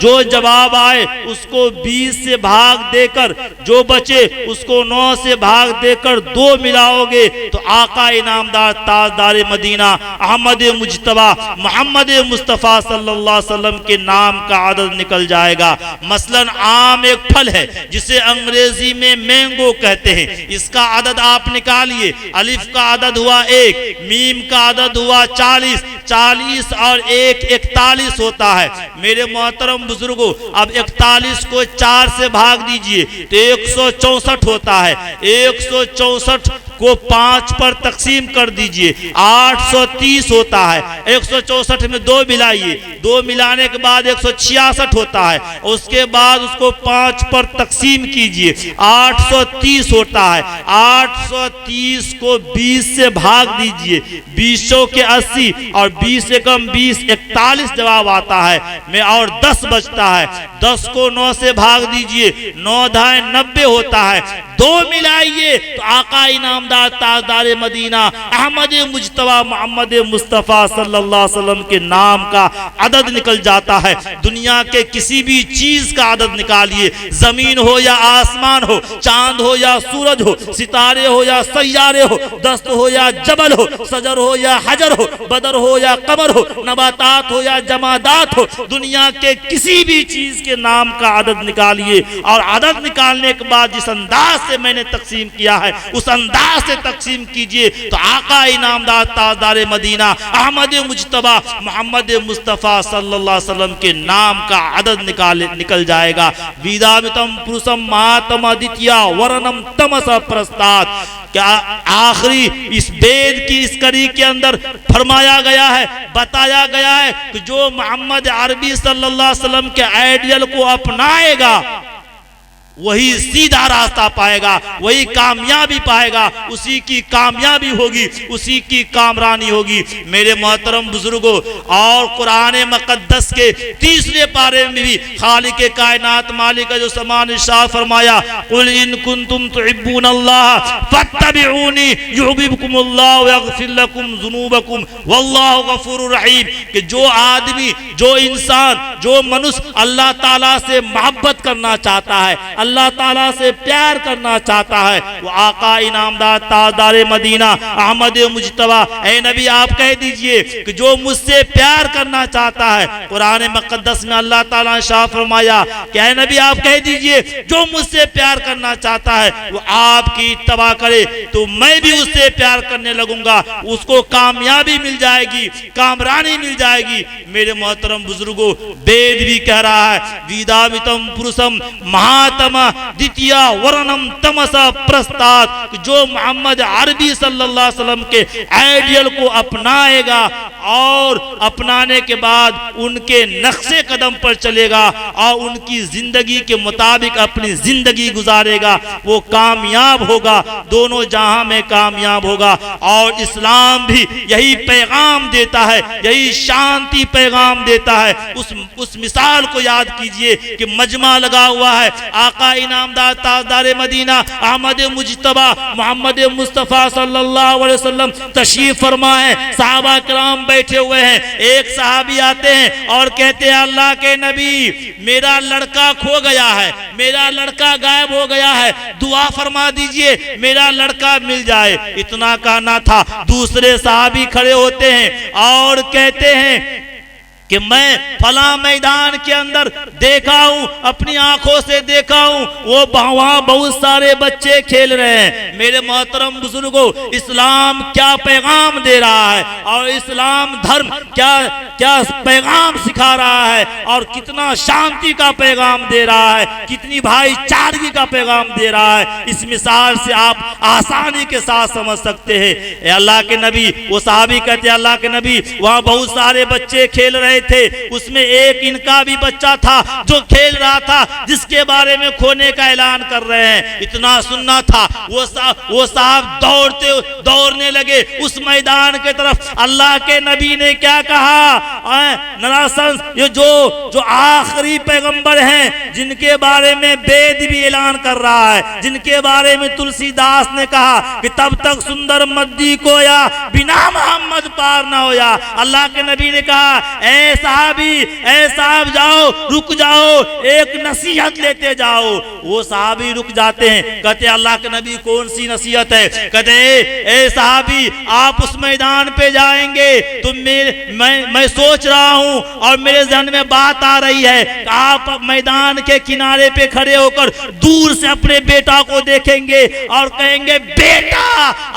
जो जवाब आए उसको 20 से भाग देकर जो बचे उसको 9 से भाग देकर 2 मिलाओगे तो आका इनामदार ताजदार मदीना अहमद मुजतबा मोहम्मद मुस्तफ़ा सल्लल्लाहु अलैहि वसल्लम के नाम का अदद निकल जाएगा। मसलन आम एक फल है जिसे अंग्रेजी में मैंगो कहते हैं, इसका अदद आप निकालिए। अलिफ का अदद हुआ 1, मीम का अदद हुआ 40, 40 और 1 41 होता है। मेरे मोहतरम बुजुर्गों, अब 41 को 4 से भाग दीजिए तो 164 होता है। 164 को 5 पर तकसीम कर दीजिए, 830 होता है। 164 में 2 मिलाइए, 2 मिलाने के बाद 166 होता है। उसके बाद उसको 5 पर तकसीम कीजिए, 830 होता है। 830 को 20 से भाग दीजिए, 20 के 80 और 20 से कम 20 41 जवाब आता है में और 10 बचता है। 10 को 9 से भाग दीजिए, 9 दाएं 90 होता है। 2 मिलाइए तो आका इनामदार ताजदार मदीना अहमद मुजतबा मोहम्मद मुस्तफ़ा सल्लल्लाहु अलैहि वसल्लम के नाम का अदद निकल जाता है। दुनिया के किसी भी चीज का अदद निकालिए, जमीन हो या आसमान हो, चांद हो या सूरज हो, सितारे हो या सैयारे हो, दस्त हो या जबल हो, सजर हो या हजर हो, बदर हो या कमर हो, नबातात हो या जमादात हो, दुनिया के किसी भी चीज के नाम का अदद निकालिए और अदद निकालने के बाद जिस अंदाज से मैंने तकसीम किया है उस अंदाज से तकसीम कीजिए तो आका इनामदार ताजदार मदीना अहमद मुजतबा मोहम्मद मुस्तफ़ा सल्लल्लाहु अलैहि वसल्लम के नाम का अदद निकल जाएगा। विदामितम पुरुषम मातम अदित्या वरनम तमस प्रस्ताद। क्या आखिरी इस वेद की इस कड़ी के अंदर फरमाया गया है, बताया गया है कि जो मोहम्मद अरबी सल्लल्लाहु अलैहि वसल्लम के आइडियल को अपनाएगा वही सीधा रास्ता पाएगा, वही कामयाबी पाएगा, उसी की कामयाबी होगी, उसी की कामरानी होगी। मेरे मोहतरम बुजुर्गों, और कुरान मुकद्दस के 3रे पारे में भी खालिक कायनात मालिक जो समान इरशाद फरमाया, कुल इन कुंतुम तुहिब्बूनल्लाह फत्तबिऊनी युहिब्बुकुमुल्लाह व यगफिर लकुम ज़ुनूबकुम वल्लाहु गफूरुर रहीम। कि जो आदमी, जो इंसान, जो मनुष्य अल्लाह ताला से मोहब्बत करना चाहता है, अल्लाह ताला से प्यार करना चाहता है, वो आका इनामदार ताजदार मदीना अहमद मुजतबा, ऐ नबी आप कह दीजिए कि जो मुझसे प्यार करना चाहता है, कुरान मुकद्दस में अल्लाह ताला ने शाह फरमाया कि ऐ नबी आप कह दीजिए जो मुझसे प्यार करना चाहता है वो आपकी इत्तबा करे तो मैं भी उससे प्यार करने लगूंगा, उसको कामयाबी मिल जाएगी, कामरानी मिल जाएगी। मेरे मोहतरम बुजुर्गों, वेद भी कह रहा है, विदामितम पुरुषम महातम द्वितीय वर्णम तमसा प्रस्ताद। जो मोहम्मद अरबी सल्लल्लाहु अलैहि वसल्लम के आइडियल को अपनाएगा और अपनाने के बाद उनके नक्शे कदम पर चलेगा और उनकी जिंदगी के मुताबिक अपनी जिंदगी गुजारेगा, वो कामयाब होगा, दोनों जहां में कामयाब होगा। और इस्लाम भी यही पैगाम देता है, यही शांति पैगाम देता है। उस मिसाल को याद कीजिए कि मजमा लगा हुआ है, आका इनामदार ताजदार मदीना अहमद मुजतबा मोहम्मद मुस्तफ़ा सल्लल्लाहु अलैहि वसल्लम तशरीफ फरमा है, सहाबा किराम बैठे हुए हैं। एक सहाबी आते हैं और कहते हैं, अल्लाह के नबी मेरा लड़का खो गया है, मेरा लड़का गायब हो गया है, दुआ फरमा दीजिए मेरा लड़का मिल जाए। इतना कहना था, दूसरे सहाबी खड़े होते हैं और कहते हैं कि मैं फला मैदान के अंदर देखा हूं, अपनी आंखों से देखा हूं, वो वहां बहुत सारे बच्चे खेल रहे हैं। मेरे मोहतरम बुजुर्गों, इस्लाम क्या पैगाम दे रहा है और इस्लाम धर्म क्या क्या पैगाम सिखा रहा है और कितना शांति का पैगाम दे रहा है, कितनी भाईचारगी का पैगाम दे रहा है, इस मिसाल से आप आसानी के साथ समझ सकते हैं। अल्लाह के नबी, वो साहबी कहते हैं अल्लाह के नबी, वहां बहुत सारे बच्चे खेल रहे थे, उसमें एक इनका भी बच्चा था जो खेल रहा था, जिसके बारे में खोने का ऐलान कर रहे हैं। इतना सुनना था, वो साहब दौड़ने लगे उस मैदान के तरफ। अल्लाह के नबी ने क्या कहा, नरासन ये जो आखिरी पैगंबर हैं, जिनके बारे में वेद भी ऐलान कर रहा है, जिनके बारे में तुलसीदास ने कहा कि तब तक सुंदर मद्दी को या बिना मोहम्मद पार ना हो या। अल्लाह के नबी ने कहा, ऐ साहब जाओ, रुक जाओ, एक नसीहत लेते जाओ। वो साहबी रुक जाते हैं, कहते अल्लाह के नबी कौन सी नसीहत है? कहते ए साहबी, आप उस मैदान पे जाएंगे तो मैं सोच रहा हूं और मेरे जहन में बात आ रही है कि आप मैदान के किनारे पे खड़े होकर दूर से अपने बेटा को देखेंगे और कहेंगे, बेटा,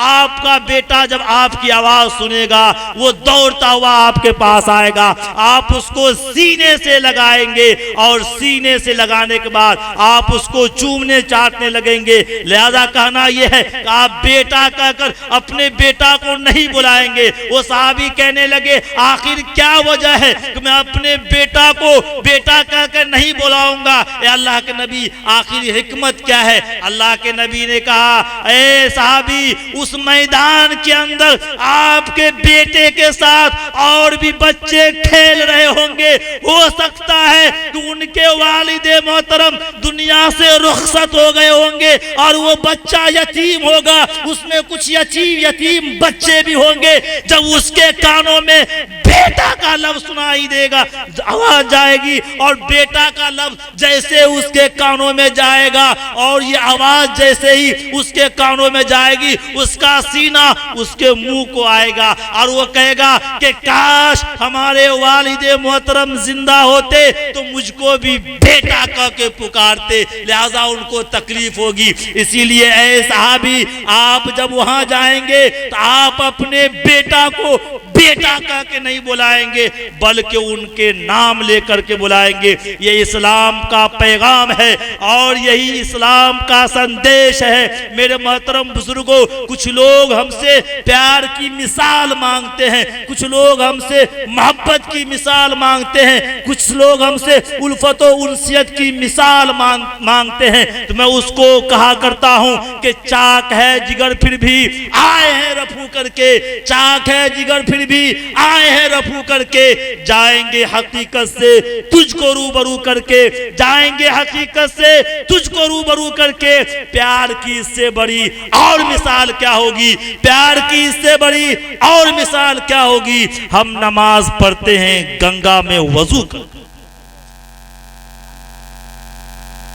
आपका बेटा जब आपकी आवाज सुनेगा वो दौड़ता हुआ आपके पास आएगा, आप उसको सीने से लगाएंगे और सीने से लगाने के बाद आप उसको चूमने चाटने लगेंगे। लिहाजा कहना यह है कि आप बेटा कहकर अपने बेटा को नहीं बुलाएंगे। वो साहबी कहने लगे, आखिर क्या वजह है कि मैं अपने बेटा को बेटा कहकर नहीं बुलाऊंगा? अल्लाह के नबी, आखिर हिकमत क्या है? अल्लाह के नबी ने कहा, ए साहबी, उस मैदान के अंदर आपके बेटे के साथ और भी बच्चे खेल रहे होंगे, हो सकता है कि उनके वालिदे मोहतरम दुनिया से रुखसत हो गए होंगे और वो बच्चा यतीम होगा, उसमें कुछ यतीम बच्चे भी होंगे। जब उसके कानों में बेटा का लफ्ज सुनाई देगा, आवाज जाएगी और बेटा का लफ्ज जैसे उसके कानों में जाएगा और ये आवाज जैसे ही उसके कानों में जाएगी, उसका सीना उसके मुंह को आएगा और वो कहेगा कि काश हमारे वालिदे मोहतरम जिंदा होते तो मुझको भी बेटा कह के पुकारते, लिहाजा उनको तकलीफ होगी। इसीलिए ऐ साहबी, आप जब वहां जाएंगे तो आप अपने बेटा को बेटा कह के नहीं बुलाएंगे, बल्कि उनके नाम लेकर के बुलाएंगे। ये इस्लाम का पैगाम है और यही इस्लाम का संदेश है। मेरे मोहतरम बुजुर्गों, कुछ लोग हमसे प्यार की मिसाल मांगते हैं, कुछ लोग हमसे मोहब्बत की मिसाल मांगते हैं, कुछ लोग हमसे उल्फत और उनसियत की मिसाल मांगते हैं। तो मैं उसको कहा करता हूं कि चाक है जिगर फिर भी आए हैं रफू करके, चाक है जिगर फिर भी आए हैं रफू करके, जाएंगे हकीकत से तुझको रूबरू करके, जाएंगे हकीकत से तुझको रूबरू करके। प्यार की इससे बड़ी और मिसाल क्या होगी? प्यार की इससे बड़ी और मिसाल क्या होगी? हम नमाज पढ़ते हैं गंगा में वजू कर।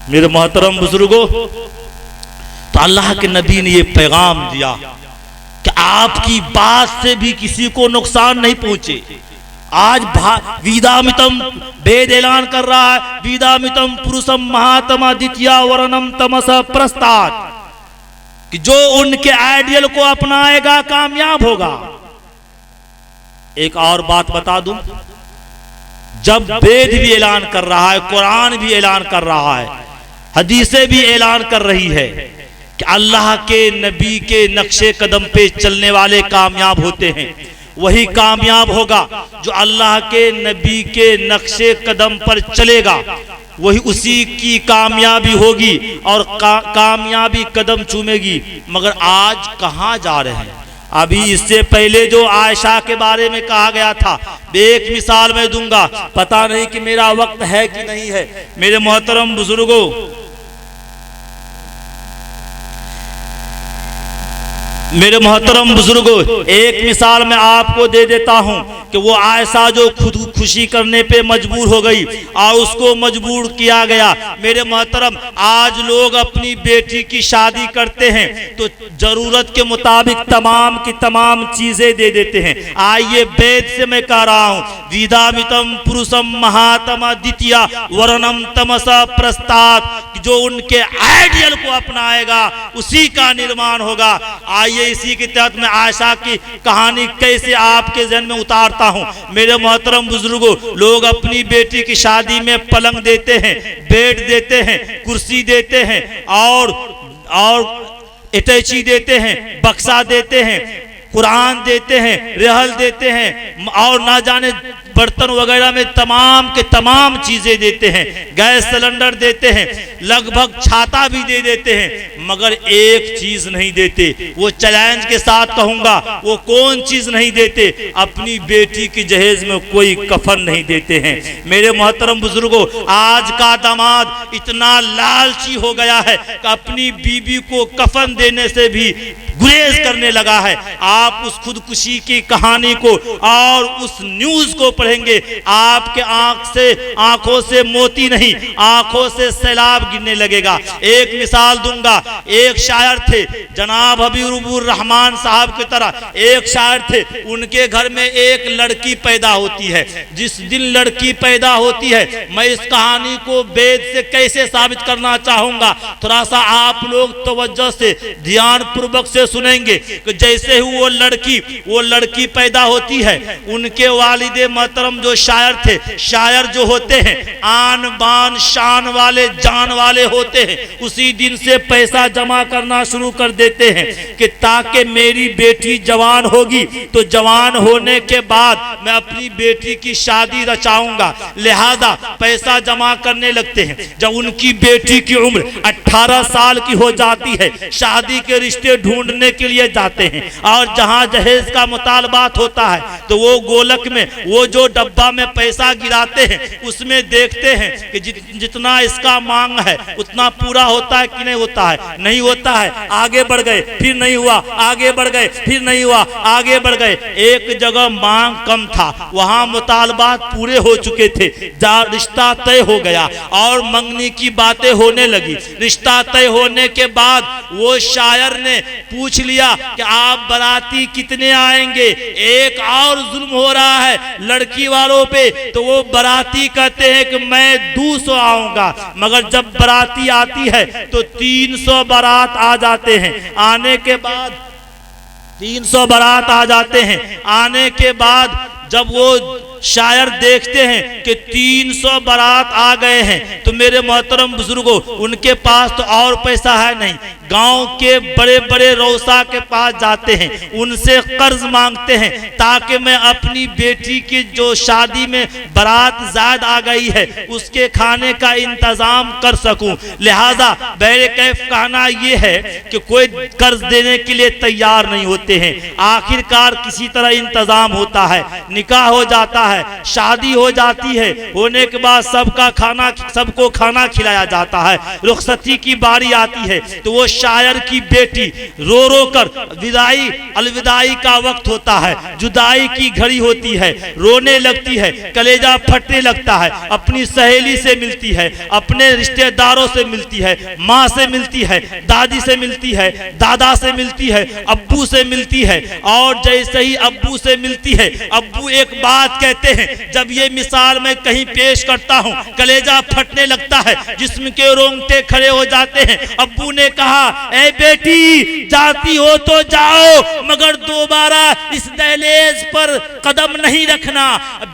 मेरे मोहतरम बुजुर्गों, तो अल्लाह के नबी ने यह पैगाम दिया कि आपकी बात से भी किसी को नुकसान नहीं पहुंचे। आज वीदामितम वेद ऐलान कर रहा है, वीदामितम पुरुषम महात्मा द्वितीया वर्णम तमस प्रस्ताद, कि जो उनके आइडियल को अपनाएगा कामयाब होगा। एक और बात बता दूं, जब वेद भी ऐलान कर रहा है, कुरान भी ऐलान कर रहा है, हदीसें भी ऐलान कर रही है कि अल्लाह के नबी के नक्शे कदम पे चलने वाले कामयाब होते हैं, वही कामयाब होगा जो अल्लाह के नबी के नक्शे कदम पर चलेगा, वही उसी की कामयाबी होगी और कामयाबी कदम चूमेगी। मगर आज कहां जा रहे हैं? अभी इससे पहले जो आयशा के बारे में कहा गया था, एक मिसाल मैं दूंगा, पता नहीं कि मेरा वक्त है कि नहीं है। मेरे मोहतरम बुजुर्गों, एक मिसाल मैं आपको दे देता हूं कि वो आयशा जो खुदकुशी करने पे मजबूर हो गई और उसको मजबूर किया गया। मेरे मोहतरम, आज लोग अपनी बेटी की शादी करते हैं तो जरूरत के मुताबिक तमाम की तमाम चीजें दे देते हैं। आइए वेद से मैं कह रहा हूं, विदामितम पुरुषम महात्मा द्वितीय वर्णम तमसा प्रस्तात, जो उनके आइडियल को अपनाएगा उसी का निर्माण होगा। आइए इसी के तहत मैं आयशा की कहानी कैसे आपके जहन में उतारता हूं। मेरे मोहतरम बुजुर्गों, लोग अपनी बेटी की शादी में पलंग देते हैं, बेड देते हैं, कुर्सी देते हैं और अटैची देते हैं, बक्सा देते हैं, कुरान देते हैं, रहल देते हैं और ना जाने बर्तन वगैरह में तमाम के तमाम चीजें देते हैं, गैस सिलेंडर देते हैं, लगभग छाता भी दे देते हैं, मगर एक चीज नहीं देते। वो चैलेंज के साथ कहूंगा, वो कौन चीज नहीं देते? अपनी बेटी की जहेज में कोई कफन नहीं देते हैं। मेरे मोहतरम बुजुर्गों, आज का दामाद इतना लालची हो गया है कि अपनी बीबी को कफन देने से भी गुरेज करने लगा है। आप उस खुदकुशी की कहानी को और उस न्यूज को पढ़ेंगे, आपके आंखों से मोती नहीं, आंखों से सैलाब गिरने लगेगा। एक मिसाल दूंगा, एक शायर थे जनाब हबीबुर रहमान साहब की तरह एक शायर थे। उनके घर में एक लड़की पैदा होती है। जिस दिन लड़की पैदा होती है, मैं इस कहानी को वेद से कैसे साबित करना चाहूंगा, थोड़ा सा आप लोग तवज्जो से ध्यान पूर्वक से सुनेंगे कि जैसे ही वो लड़की पैदा होती है, उनके वालिदे मोहतरम जो शायर थे, शायर जो होते हैं आन बान शान वाले जान वाले होते हैं, उसी दिन से पैसा जमा करना शुरू कर देते हैं कि ताकि मेरी बेटी जवान होगी तो जवान होने के बाद मैं अपनी बेटी की शादी रचाऊंगा, लिहाजा पैसा जमा करने लगते हैं। जब उनकी बेटी की उम्र 18 साल की हो जाती है, शादी के रिश्ते ढूंढने के लिए जाते हैं और जहां जहेज का मुतालबात होता है तो वो गोलक में वो जो डब्बा में पैसा गिराते हैं उसमें देखते हैं कि जितना इसका मांग है उतना पूरा होता है कि नहीं होता है। नहीं होता है, आगे बढ़ गए, फिर नहीं हुआ, आगे बढ़ गए, फिर नहीं हुआ, आगे बढ़ गए। एक जगह मांग कम था, वहां मुतालबात पूरे हो चुके थे, रिश्ता तय हो गया और मंगनी की बातें होने लगी। रिश्ता तय होने के बाद वो शायर ने पूछ लिया कि आप बाराती कितने आएंगे। एक और जुल्म हो रहा है लड़की वालों पे, तो वो बाराती कहते हैं कि मैं 200 आऊंगा, मगर जब बाराती आती है तो 300 बारात आ जाते हैं। आने के बाद 300 बारात आ जाते हैं। आने के बाद जब वो शायर देखते हैं कि 300 बारात आ गए हैं, तो मेरे मोहतरम बुजुर्गों, उनके पास तो और पैसा है नहीं। गांव के बड़े बड़े रौसा के पास जाते हैं, उनसे कर्ज मांगते हैं ताकि मैं अपनी बेटी की जो शादी में बारात ज्यादा आ गई है उसके खाने का इंतजाम कर सकूं। लिहाजा बहरे कैफ कहना यह है कि कोई कर्ज देने के लिए तैयार नहीं होते हैं। आखिरकार किसी तरह इंतजाम होता है, निकाह हो जाता है, शादी हो जाती है, होने के बाद सबको खाना खिलाया जाता है। रुखसती की बारी आती है तो वो शायर की बेटी रो रो कर अलविदाई का वक्त होता है, जुदाई की घड़ी होती है, रोने लगती है, कलेजा फटने लगता है। अपनी सहेली से मिलती है, अपने रिश्तेदारों से मिलती है, माँ से मिलती है, दादी से मिलती है, दादा से मिलती है, अब्बू से मिलती है। और जैसे ही अब्बू से मिलती है, अब्बू एक बात कहते हैं, जब ये मिसाल मैं कहीं पेश करता हूँ कलेजा फटने लगता है, जिस्म के रोंगटे खड़े हो जाते हैं। अब्बू ने कहा, ए बेटी जाती हो तो जाओ, मगर दोबारा इस दहलीज पर कदम नहीं रखना।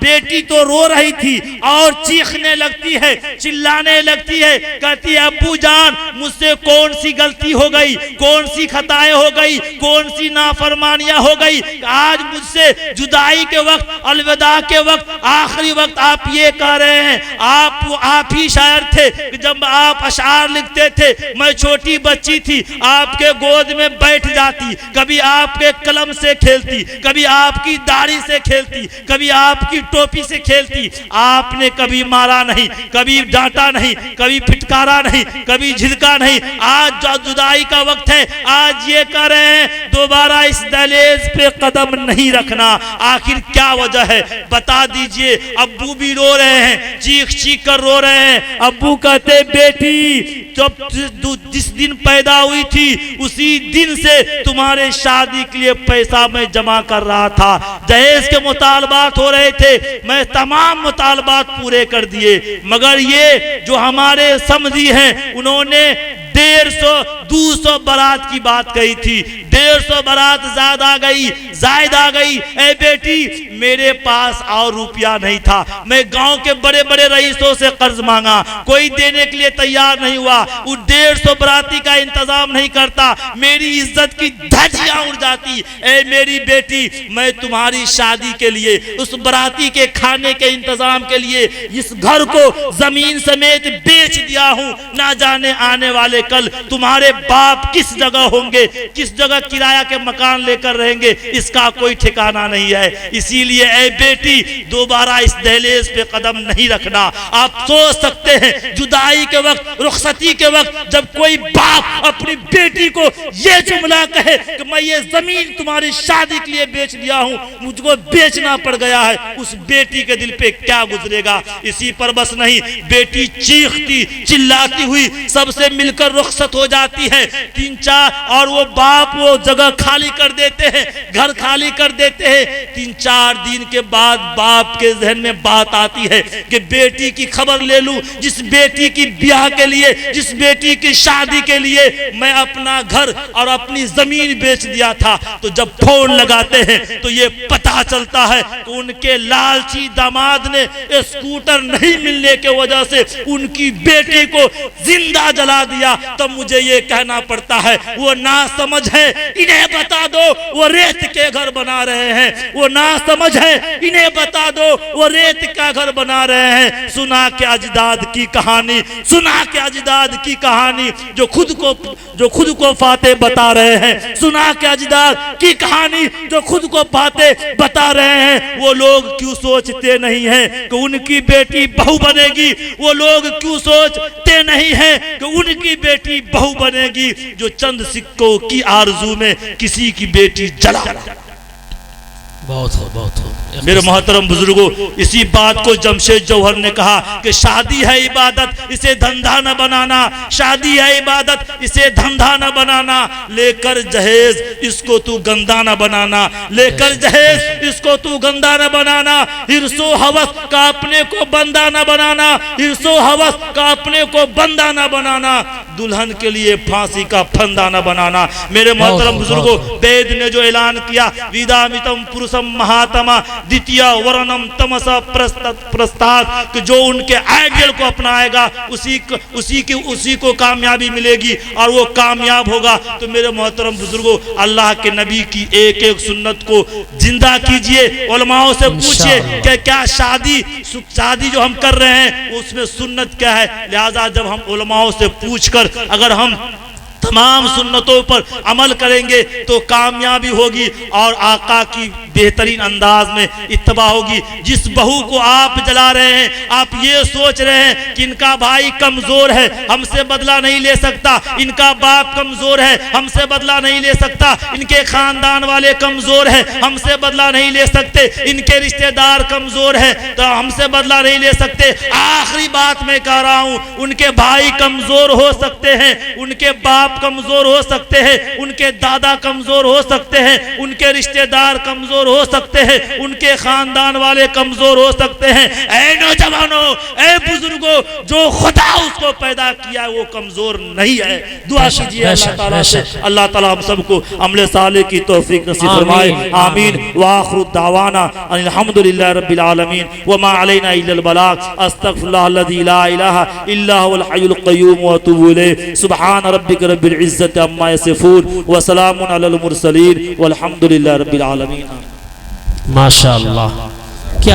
बेटी तो रो रही थी और चीखने लगती है, चिल्लाने लगती है, कहती है अब्बू जान मुझसे कौन सी गलती हो गई, कौन सी खताएं हो गई, कौन सी नाफरमानियां हो गई, आज मुझसे जुदाई के वक्त अलविदा के वक्त, आखिरी वक्त आप ये कह रहे हैं, आप ही शायर थे कि जब आप अशार लिखते थे, मैं छोटी बच्ची थी, आपके गोद में बैठ जाती, कभी आपके कलम से खेलती, कभी आपकी दाढ़ी से खेलती, कभी आपकी टोपी से खेलती। आपने कभी मारा नहीं, कभी डांटा नहीं, कभी फिटकारा नहीं, कभी झिड़का नहीं। आज जो जुदाई का वक्त है, आज ये कह रहे हैं दोबारा इस दहलीज पे कदम नहीं रखना। आखिर क्या वजह है, बता दीजिए। अब्बू भी रो रहे हैं, चीख चीख कर रो रहे हैं। अब्बू कहते बेटी जब जिस दिन पैदा हुई थी उसी दिन से तुम्हारे शादी के लिए पैसा मैं जमा कर रहा था, दहेज के मुतालबात हो रहे थे, मैं तमाम मुतालबात पूरे कर दिए, मगर ये जो हमारे समझी हैं उन्होंने 150-200 बारात की बात कही थी। 150 बारात जायद आ गई। ए बेटी, मेरे पास और रुपया नहीं था, मैं गांव के बड़े बड़े रईसों से कर्ज मांगा, कोई देने के लिए तैयार नहीं हुआ। वो 150 बाराती का इंतजाम नहीं करता, मेरी इज्जत की धज्जियां उड़ जाती। ए मेरी बेटी, मैं तुम्हारी शादी के लिए, उस बाराती के खाने के इंतजाम के लिए इस घर को जमीन समेत बेच दिया हूं। ना जाने आने वाले कल तुम्हारे बाप किस जगह होंगे, किस जगह किराया के मकान लेकर रहेंगे, इसका कोई ठिकाना नहीं है। इसीलिए ऐ बेटी, दोबारा इस दहलीज पे कदम नहीं रखना। आप सोच सकते हैं जुदाई के वक्त, रुखसती के वक्त, जब कोई बाप अपनी बेटी को ये जुमला कहे कि मैं ये जमीन तुम्हारी शादी के लिए बेच दिया हूं, मुझको बेचना पड़ गया है, उस बेटी के दिल पे क्या गुजरेगा। इसी पर बस नहीं, बेटी चीखती चिल्लाती हुई सबसे मिलकर रुखसत हो जाती है। 3-4 और वो बाप वो जगह खाली कर देते हैं, घर खाली कर देते हैं। 3-4 दिन के बाद बाप के जहन में बात आती है कि बेटी की खबर ले लूं, जिस बेटी की ब्याह के लिए, जिस बेटी की शादी के लिए मैं अपना घर और अपनी जमीन बेच दिया था। तो जब फोन लगाते हैं तो ये पता चलता है कि उनके लालची दामाद ने स्कूटर नहीं मिलने के वजह से उनकी बेटी को जिंदा जला दिया। तब मुझे ये कहना पड़ता है वो ना समझ है, इन्हें बता दो वो रेत के घर बना रहे हैं, वो ना समझ है, इन्हें बता दो वो रेत का घर बना रहे हैं। सुना के अजदाद की कहानी, सुना के अजदाद की कहानी, जो खुद को फाते बता रहे हैं। सुना के अजदाद की कहानी जो खुद को फाते बता रहे हैं। वो लोग क्यों सोचते नहीं हैं कि उनकी बेटी बहू बनेगी? वो लोग क्यों सोचते नहीं हैं कि उनकी बेटी बहू बनेगी? जो चंद सिक्कों की आरजू में किसी की बेटी जला। बहुत हो मेरे मोहतरम बुजुर्गों, इसी बात को जमशेद जौहर ने कहा कि शादी है इबादत, इसे धंधा न बनाना। शादी है इबादत, इसे धंधा न बनाना। लेकर जहेज इसको तू गंदा न बनाना, लेकर जहेज इसको तू गंदा न बनाना। हिर्सो हवस का अपने को बंदा न बनाना, हिर्सो हवस का अपने को बंदा न बनाना। दुल्हन के लिए फांसी का फंदा न बनाना। मेरे मोहतरम बुजुर्गों, वेद ने जो ऐलान किया, विदामितम पुरुषम महात्मा द्वितीय वर्णम तमसा प्रस्ताद, कि जो उनके आइडियल को अपनाएगा उसी को कामयाबी मिलेगी और वो कामयाब होगा। तो मेरे मोहतरम बुजुर्गों, अल्लाह के नबी की एक एक सुन्नत को जिंदा कीजिए। उलमाओं से पूछिए कि क्या शादी जो हम कर रहे हैं उसमें सुन्नत क्या है। लिहाजा जब हम उलमाओं से पूछकर अगर हम तमाम सुन्नतों पर अमल करेंगे तो कामयाबी होगी और आका की बेहतरीन अंदाज में इत्तबा होगी। जिस बहू को आप जला रहे हैं, आप ये सोच रहे हैं कि इनका भाई कमजोर है, हमसे बदला नहीं ले सकता, इनका बाप कमजोर है, हमसे बदला नहीं ले सकता, इनके खानदान वाले कमजोर है, हमसे बदला नहीं ले सकते, इनके रिश्तेदार कमजोर है तो हमसे बदला नहीं ले सकते। आखिरी बात मैं कह रहा हूं, उनके भाई कमजोर हो सकते हैं, उनके बाप कमजोर हो सकते हैं, उनके दादा कमजोर हो सकते हैं, उनके रिश्तेदार कमजोर हो सकते हैं, उनके खानदान वाले कमजोर हो सकते हैं। ऐ नौजवानों, ऐ बुजुर्गों, जो खुदा उसको पैदा किया है वो कमजोर नहीं है। दुआ कीजिए अल्लाह ताला से, अल्लाह ताला हम सबको अमले साले की तौफीक नसीब फरमाए। आमीन। व आखिरु दावाना अल्हम्दुलिल्लाहि रब्बिल आलमीन व मा अलैना इल्लल बलाग। अस्तगफिरुल्लाह अल्लज़ी ला इलाहा इल्ला हुवल हय्युल क़य्यूम व अतूबु इलैहि। सुब्हान रब्बिक रब्बिल इज्जति अम्मा यसिफून व सलामुन अलल मुरसलीन वल्हम्दुलिल्लाहि रब्बिल आलमीन। माशाअल्लाह।